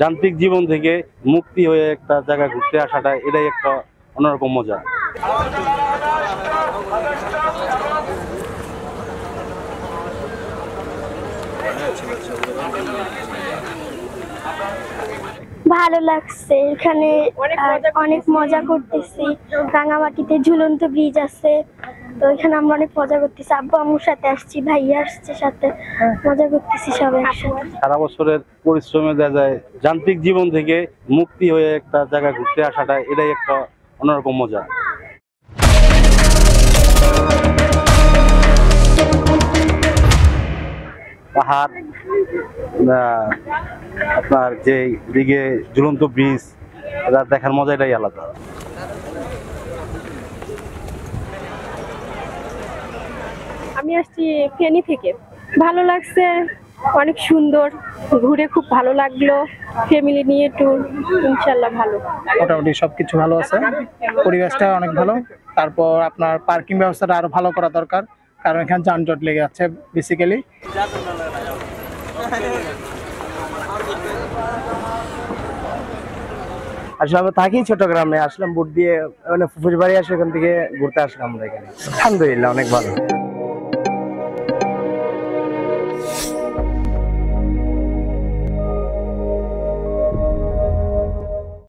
যান্ত্রিক জীবন থেকে মুক্তি হয়ে একটা জায়গা ঘুরতে আসাটা এটাই একটা অন্যরকম মজা। ভালো লাগছে এখানে, অনেক মজা করতেছি। রাঙামাটিতে ঝুলন্ত ব্রিজ আছে, তো এখানে আমরা অনেক মজা করতেছি। আব্বু আম্মুর সাথে আসছি, ভাইয়া আসছে সাথে, মজা করতেছি সবাই একসাথে। সারা বছরের পরিশ্রমে দেখা যায় যান্ত্রিক জীবন থেকে মুক্তি হয়ে একটা জায়গা ঘুরতে আসাটা এটাই একটা অন্যরকম মজা। পাহাড়, আপনার যে দিকে ঝুলন্ত ব্রিজ, এটা দেখার মজাটাই আলাদা। আমি আসছি ফেনী থেকে। ভালো লাগছে, অনেক সুন্দর, ঘুরে খুব ভালো লাগলো। ফ্যামিলি নিয়ে ট্যুর, ইনশাল্লাহ ভালো। মোটামুটি সবকিছু ভালো আছে, পরিবেশটা অনেক ভালো। তারপর আপনার পার্কিং ব্যবস্থাটা আরো ভালো করা দরকার, কারণ এখানে যানজট লেগে আছে বেসিক্যালি। আসলে আমরা থাকি চট্টগ্রামে, আসলাম বুট দিয়ে, মানে ফুফুর বাড়ি আসে, ওখান থেকে ঘুরতে আসলাম আমরা এখানে। আলহামদুলিল্লাহ অনেক ভালো।